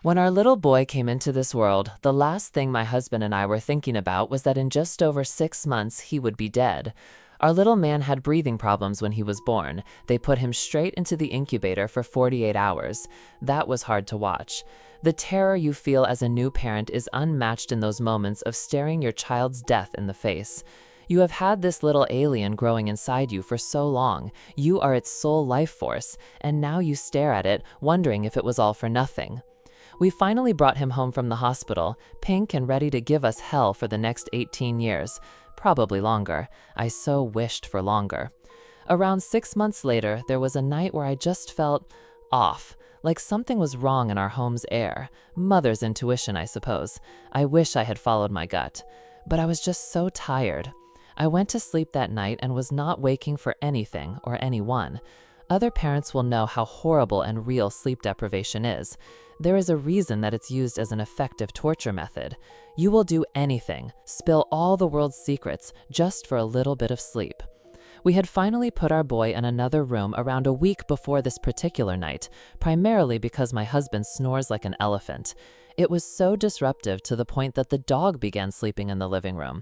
When our little boy came into this world, the last thing my husband and I were thinking about was that in just over 6 months he would be dead. Our little man had breathing problems when he was born. They put him straight into the incubator for 48 hours. That was hard to watch. The terror you feel as a new parent is unmatched in those moments of staring your child's death in the face. You have had this little alien growing inside you for so long. You are its sole life force, and now you stare at it, wondering if it was all for nothing. We finally brought him home from the hospital, pink and ready to give us hell for the next 18 years. Probably longer. I so wished for longer. Around 6 months later, there was a night where I just felt off, like something was wrong in our home's air. Mother's intuition, I suppose. I wish I had followed my gut. But I was just so tired. I went to sleep that night and was not waking for anything or anyone. Other parents will know how horrible and real sleep deprivation is. There is a reason that it's used as an effective torture method. You will do anything, spill all the world's secrets, just for a little bit of sleep. We had finally put our boy in another room around a week before this particular night, primarily because my husband snores like an elephant. It was so disruptive to the point that the dog began sleeping in the living room.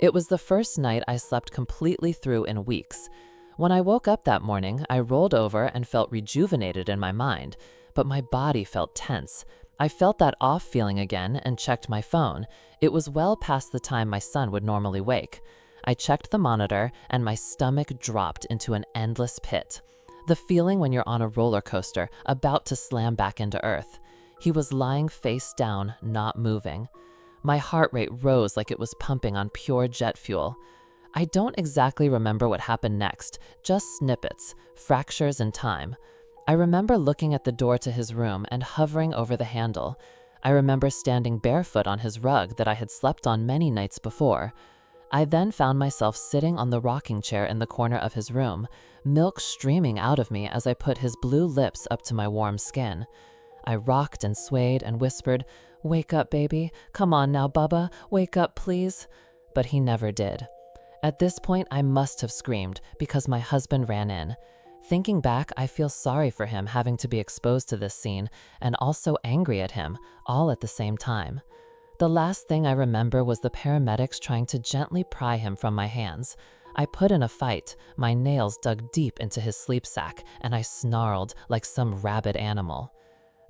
It was the first night I slept completely through in weeks. When I woke up that morning, I rolled over and felt rejuvenated in my mind, but my body felt tense. I felt that off feeling again and checked my phone. It was well past the time my son would normally wake. I checked the monitor and my stomach dropped into an endless pit. The feeling when you're on a roller coaster, about to slam back into earth. He was lying face down, not moving. My heart rate rose like it was pumping on pure jet fuel. I don't exactly remember what happened next, just snippets, fractures in time. I remember looking at the door to his room and hovering over the handle. I remember standing barefoot on his rug that I had slept on many nights before. I then found myself sitting on the rocking chair in the corner of his room, milk streaming out of me as I put his blue lips up to my warm skin. I rocked and swayed and whispered, "Wake up, baby. Come on now, Bubba. Wake up, please." But he never did. At this point, I must have screamed because my husband ran in. Thinking back, I feel sorry for him having to be exposed to this scene and also angry at him, all at the same time. The last thing I remember was the paramedics trying to gently pry him from my hands. I put in a fight, my nails dug deep into his sleep sack, and I snarled like some rabid animal.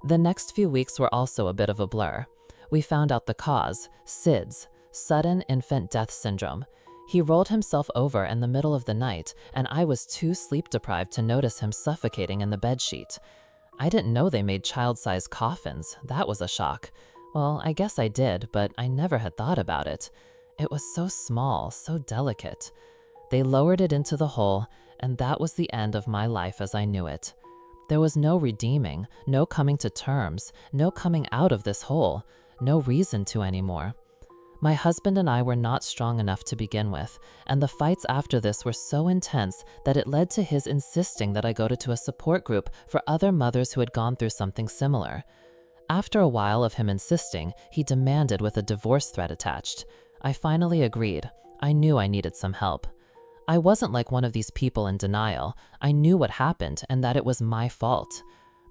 The next few weeks were also a bit of a blur. We found out the cause, SIDS, sudden infant death syndrome. He rolled himself over in the middle of the night, and I was too sleep-deprived to notice him suffocating in the bedsheet. I didn't know they made child-sized coffins. That was a shock. Well, I guess I did, but I never had thought about it. It was so small, so delicate. They lowered it into the hole, and that was the end of my life as I knew it. There was no redeeming, no coming to terms, no coming out of this hole, no reason to anymore. My husband and I were not strong enough to begin with, and the fights after this were so intense that it led to his insisting that I go to a support group for other mothers who had gone through something similar. After a while of him insisting, he demanded with a divorce threat attached. I finally agreed. I knew I needed some help. I wasn't like one of these people in denial. I knew what happened and that it was my fault.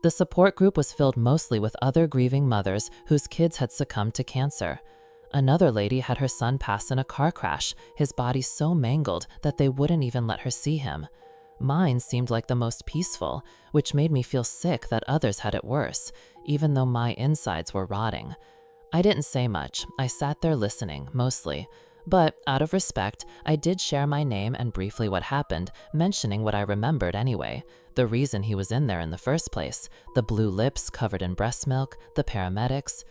The support group was filled mostly with other grieving mothers whose kids had succumbed to cancer. Another lady had her son pass in a car crash, his body so mangled that they wouldn't even let her see him. Mine seemed like the most peaceful, which made me feel sick that others had it worse, even though my insides were rotting. I didn't say much. I sat there listening, mostly. But, out of respect, I did share my name and briefly what happened, mentioning what I remembered anyway. The reason he was in there in the first place, the blue lips covered in breast milk, the paramedics.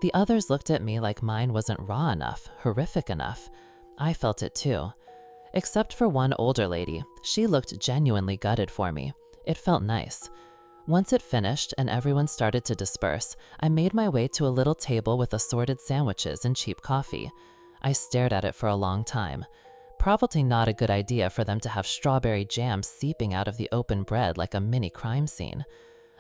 The others looked at me like mine wasn't raw enough, horrific enough. I felt it too. Except for one older lady, she looked genuinely gutted for me. It felt nice. Once it finished and everyone started to disperse, I made my way to a little table with assorted sandwiches and cheap coffee. I stared at it for a long time. Probably not a good idea for them to have strawberry jam seeping out of the open bread like a mini crime scene.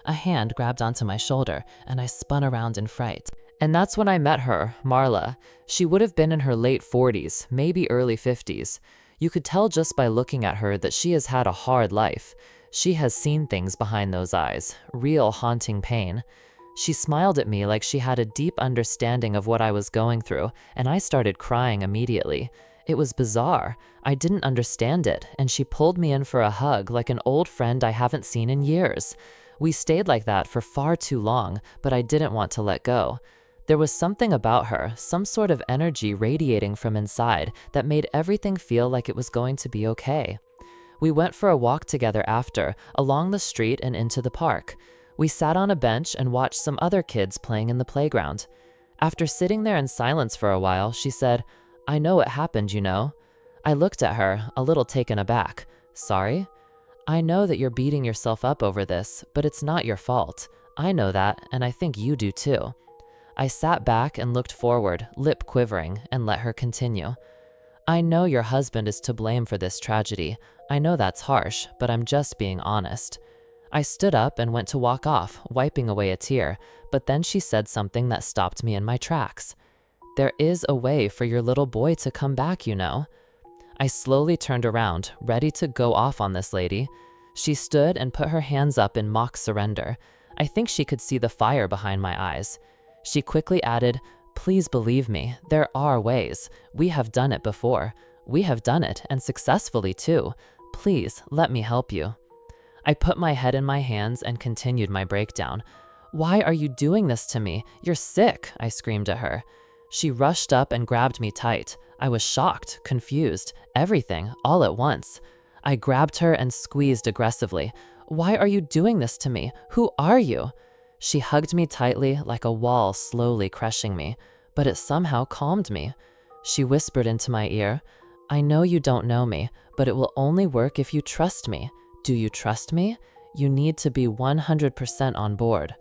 A hand grabbed onto my shoulder and I spun around in fright. And that's when I met her, Marla. She would have been in her late 40s, maybe early 50s. You could tell just by looking at her that she has had a hard life. She has seen things behind those eyes, real haunting pain. She smiled at me like she had a deep understanding of what I was going through, and I started crying immediately. It was bizarre. I didn't understand it, and she pulled me in for a hug like an old friend I haven't seen in years. We stayed like that for far too long, but I didn't want to let go. There was something about her, some sort of energy radiating from inside that made everything feel like it was going to be okay. We went for a walk together after, along the street and into the park. We sat on a bench and watched some other kids playing in the playground. After sitting there in silence for a while, she said, "I know what happened, you know." I looked at her, a little taken aback. "Sorry?" "I know that you're beating yourself up over this, but it's not your fault. I know that, and I think you do too." I sat back and looked forward, lip quivering, and let her continue. "I know your husband is to blame for this tragedy. I know that's harsh, but I'm just being honest." I stood up and went to walk off, wiping away a tear, but then she said something that stopped me in my tracks. "There is a way for your little boy to come back, you know." I slowly turned around, ready to go off on this lady. She stood and put her hands up in mock surrender. I think she could see the fire behind my eyes. She quickly added, "Please believe me, there are ways. We have done it before. We have done it, and successfully too. Please, let me help you." I put my head in my hands and continued my breakdown. "Why are you doing this to me? You're sick," I screamed at her. She rushed up and grabbed me tight. I was shocked, confused, everything, all at once. I grabbed her and squeezed aggressively. "Why are you doing this to me? Who are you?" She hugged me tightly like a wall slowly crushing me, but it somehow calmed me. She whispered into my ear, "I know you don't know me, but it will only work if you trust me. Do you trust me? You need to be 100% on board."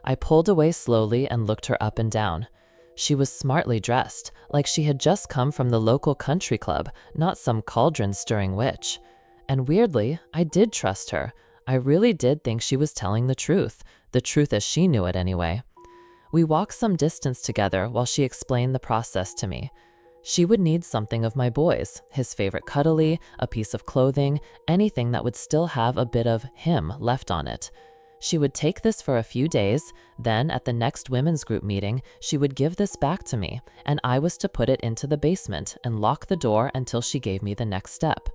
I pulled away slowly and looked her up and down. She was smartly dressed, like she had just come from the local country club, not some cauldron-stirring witch. And weirdly, I did trust her. I really did think she was telling the truth as she knew it anyway. We walked some distance together while she explained the process to me. She would need something of my boy's, his favorite cuddly, a piece of clothing, anything that would still have a bit of him left on it. She would take this for a few days, then at the next women's group meeting, she would give this back to me, and I was to put it into the basement and lock the door until she gave me the next step.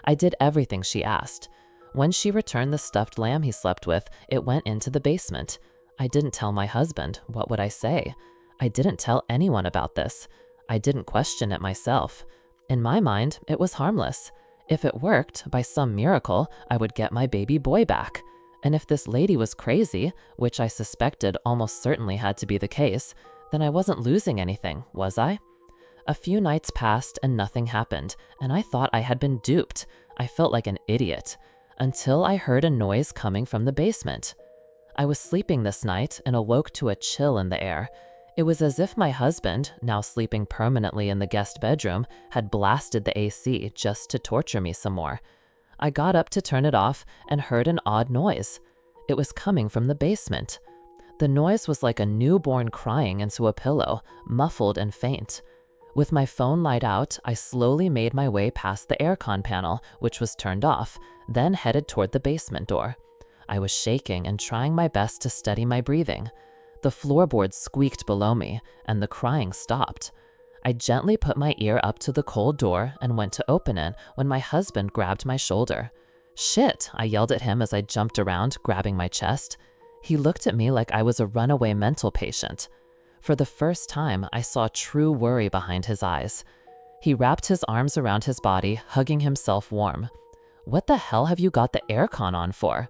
I did everything she asked. When she returned the stuffed lamb he slept with, it went into the basement. I didn't tell my husband. What would I say? I didn't tell anyone about this. I didn't question it myself. In my mind, it was harmless. If it worked, by some miracle, I would get my baby boy back. And if this lady was crazy, which I suspected almost certainly had to be the case, then I wasn't losing anything, was I? A few nights passed and nothing happened, and I thought I had been duped. I felt like an idiot, until I heard a noise coming from the basement. I was sleeping this night and awoke to a chill in the air. It was as if my husband, now sleeping permanently in the guest bedroom, had blasted the AC just to torture me some more. I got up to turn it off and heard an odd noise. It was coming from the basement. The noise was like a newborn crying into a pillow, muffled and faint. With my phone light out, I slowly made my way past the aircon panel, which was turned off, then headed toward the basement door. I was shaking and trying my best to steady my breathing. The floorboards squeaked below me, and the crying stopped. I gently put my ear up to the cold door and went to open it when my husband grabbed my shoulder. "Shit!" I yelled at him as I jumped around, grabbing my chest. He looked at me like I was a runaway mental patient. For the first time, I saw true worry behind his eyes. He wrapped his arms around his body, hugging himself warm. "What the hell have you got the aircon on for?"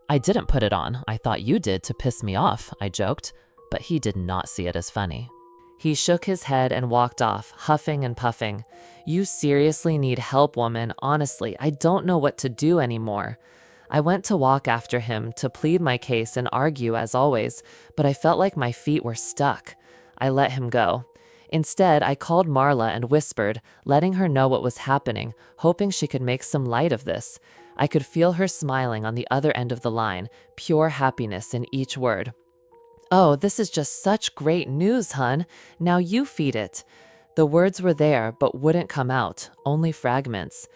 "I didn't put it on. I thought you did to piss me off," I joked, but he did not see it as funny. He shook his head and walked off, huffing and puffing. "You seriously need help, woman. Honestly, I don't know what to do anymore." I went to walk after him to plead my case and argue as always, but I felt like my feet were stuck. I let him go. Instead, I called Marla and whispered, letting her know what was happening, hoping she could make some light of this. I could feel her smiling on the other end of the line, pure happiness in each word. "Oh, this is just such great news, hun. Now you feed it." The words were there, but wouldn't come out, only fragments.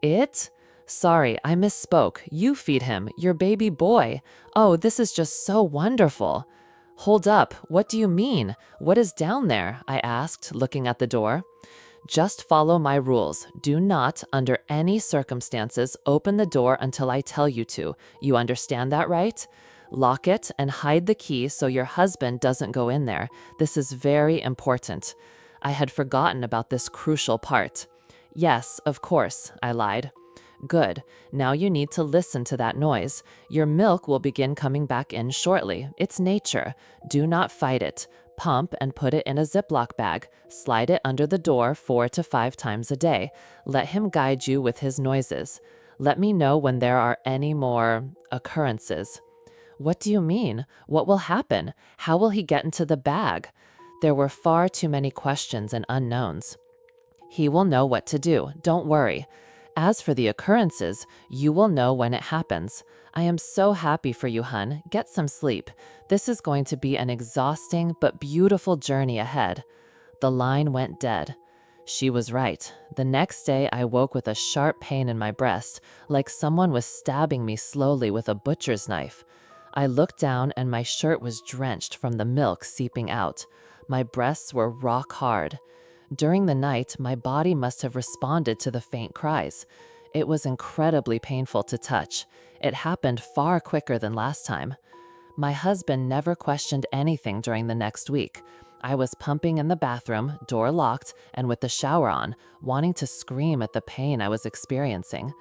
It? Sorry, I misspoke. You feed him, your baby boy. Oh, this is just so wonderful. Hold up, what do you mean? What is down there? I asked, looking at the door. Just follow my rules. Do not, under any circumstances, open the door until I tell you to. You understand that, right? Lock it and hide the key so your husband doesn't go in there. This is very important. I had forgotten about this crucial part. Yes, of course, I lied. Good. Now you need to listen to that noise. Your milk will begin coming back in shortly. It's nature. Do not fight it. Pump and put it in a Ziploc bag. Slide it under the door 4 to 5 times a day. Let him guide you with his noises. Let me know when there are any more occurrences. What do you mean? What will happen? How will he get into the bag? There were far too many questions and unknowns. He will know what to do. Don't worry. As for the occurrences, you will know when it happens. I am so happy for you, hun. Get some sleep. This is going to be an exhausting but beautiful journey ahead. The line went dead. She was right. The next day, I woke with a sharp pain in my breast, like someone was stabbing me slowly with a butcher's knife. I looked down and my shirt was drenched from the milk seeping out. My breasts were rock hard. During the night, my body must have responded to the faint cries. It was incredibly painful to touch. It happened far quicker than last time. My husband never questioned anything during the next week. I was pumping in the bathroom, door locked, and with the shower on, wanting to scream at the pain I was experiencing.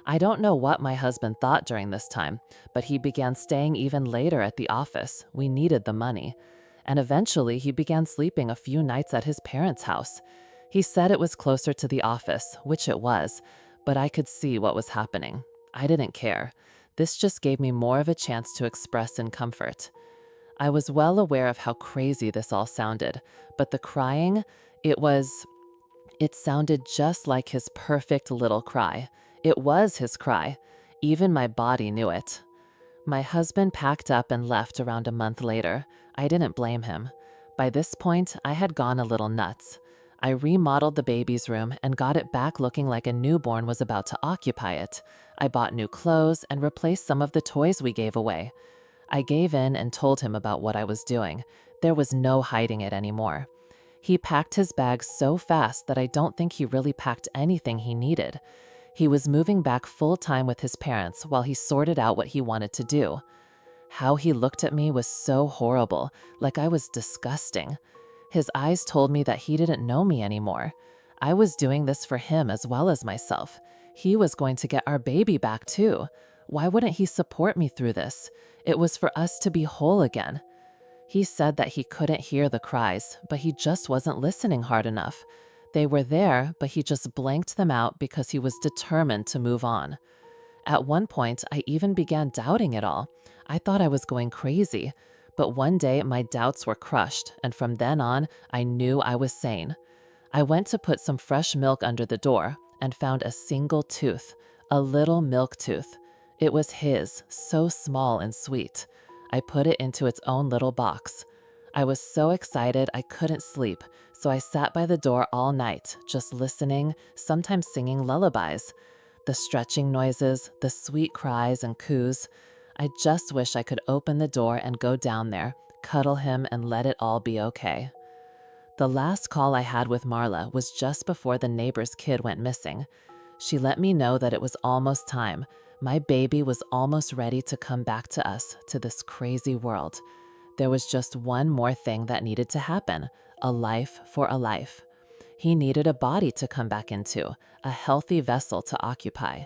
I don't know what my husband thought during this time, but he began staying even later at the office. We needed the money. And eventually he began sleeping a few nights at his parents' house. He said it was closer to the office, which it was, but I could see what was happening. I didn't care. This just gave me more of a chance to express in comfort. I was well aware of how crazy this all sounded, but the crying, it sounded just like his perfect little cry. It was his cry. Even my body knew it. My husband packed up and left around a month later. I didn't blame him. By this point, I had gone a little nuts. I remodeled the baby's room and got it back looking like a newborn was about to occupy it. I bought new clothes and replaced some of the toys we gave away. I gave in and told him about what I was doing. There was no hiding it anymore. He packed his bags so fast that I don't think he really packed anything he needed. He was moving back full-time with his parents while he sorted out what he wanted to do. How he looked at me was so horrible, like I was disgusting. His eyes told me that he didn't know me anymore. I was doing this for him as well as myself. He was going to get our baby back too. Why wouldn't he support me through this? It was for us to be whole again. He said that he couldn't hear the cries, but he just wasn't listening hard enough. They were there, but he just blanked them out because he was determined to move on. At one point, I even began doubting it all. I thought I was going crazy. But one day, my doubts were crushed, and from then on, I knew I was sane. I went to put some fresh milk under the door and found a single tooth, a little milk tooth. It was his, so small and sweet. I put it into its own little box. I was so excited I couldn't sleep, so I sat by the door all night, just listening, sometimes singing lullabies. The stretching noises, the sweet cries and coos. I just wish I could open the door and go down there, cuddle him, and let it all be okay. The last call I had with Marla was just before the neighbor's kid went missing. She let me know that it was almost time. My baby was almost ready to come back to us, to this crazy world. There was just one more thing that needed to happen, a life for a life. He needed a body to come back into, a healthy vessel to occupy.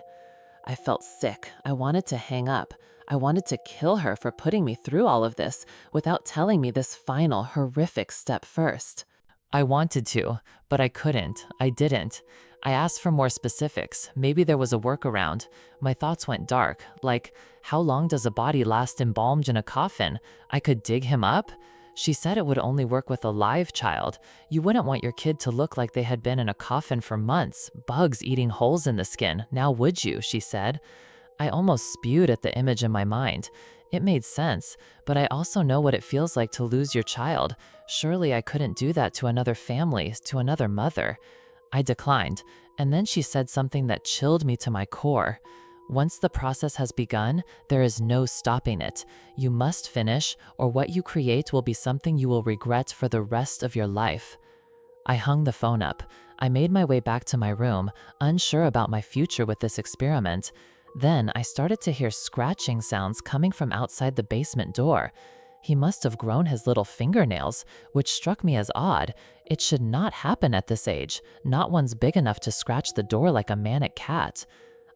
I felt sick. I wanted to hang up. I wanted to kill her for putting me through all of this without telling me this final, horrific step first. I wanted to, but I couldn't. I didn't. I asked for more specifics. Maybe there was a workaround. My thoughts went dark, like, how long does a body last embalmed in a coffin? I could dig him up? She said it would only work with a live child. You wouldn't want your kid to look like they had been in a coffin for months, bugs eating holes in the skin. Now would you? She said. I almost spewed at the image in my mind. It made sense, but I also know what it feels like to lose your child. Surely I couldn't do that to another family, to another mother. I declined. And then she said something that chilled me to my core. Once the process has begun, there is no stopping it. You must finish, or what you create will be something you will regret for the rest of your life. I hung the phone up. I made my way back to my room, unsure about my future with this experiment. Then I started to hear scratching sounds coming from outside the basement door. He must have grown his little fingernails, which struck me as odd. It should not happen at this age, not one's big enough to scratch the door like a manic cat.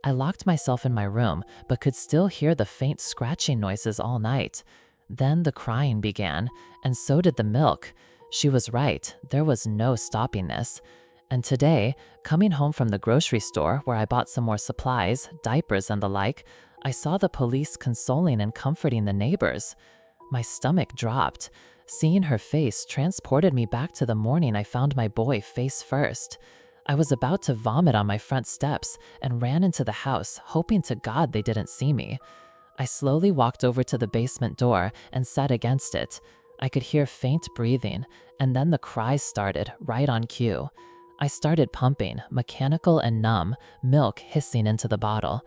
I locked myself in my room, but could still hear the faint scratching noises all night. Then the crying began, and so did the milk. She was right, there was no stopping this. And today, coming home from the grocery store where I bought some more supplies, diapers and the like, I saw the police consoling and comforting the neighbors. My stomach dropped. Seeing her face transported me back to the morning I found my boy face first. I was about to vomit on my front steps and ran into the house, hoping to God they didn't see me. I slowly walked over to the basement door and sat against it. I could hear faint breathing, and then the cries started, right on cue. I started pumping, mechanical and numb, milk hissing into the bottle.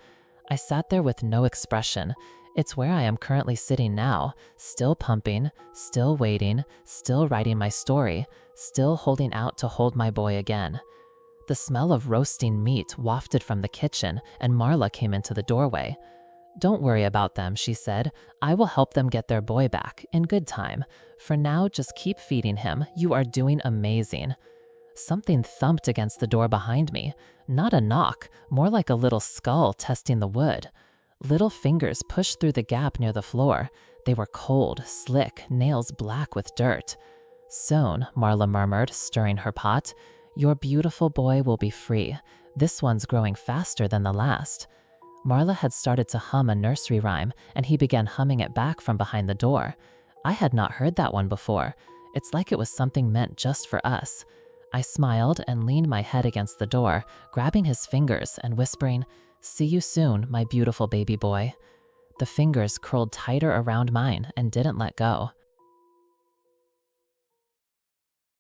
I sat there with no expression. It's where I am currently sitting now, still pumping, still waiting, still writing my story, still holding out to hold my boy again. The smell of roasting meat wafted from the kitchen, and Marla came into the doorway. "Don't worry about them," she said. "I will help them get their boy back, in good time. For now, just keep feeding him. You are doing amazing." Something thumped against the door behind me. Not a knock, more like a little skull testing the wood. Little fingers pushed through the gap near the floor. They were cold, slick, nails black with dirt. "Soon," Marla murmured, stirring her pot, "your beautiful boy will be free. This one's growing faster than the last." Marla had started to hum a nursery rhyme, and he began humming it back from behind the door. I had not heard that one before. It's like it was something meant just for us. I smiled and leaned my head against the door, grabbing his fingers and whispering, "See you soon, my beautiful baby boy." The fingers curled tighter around mine and didn't let go.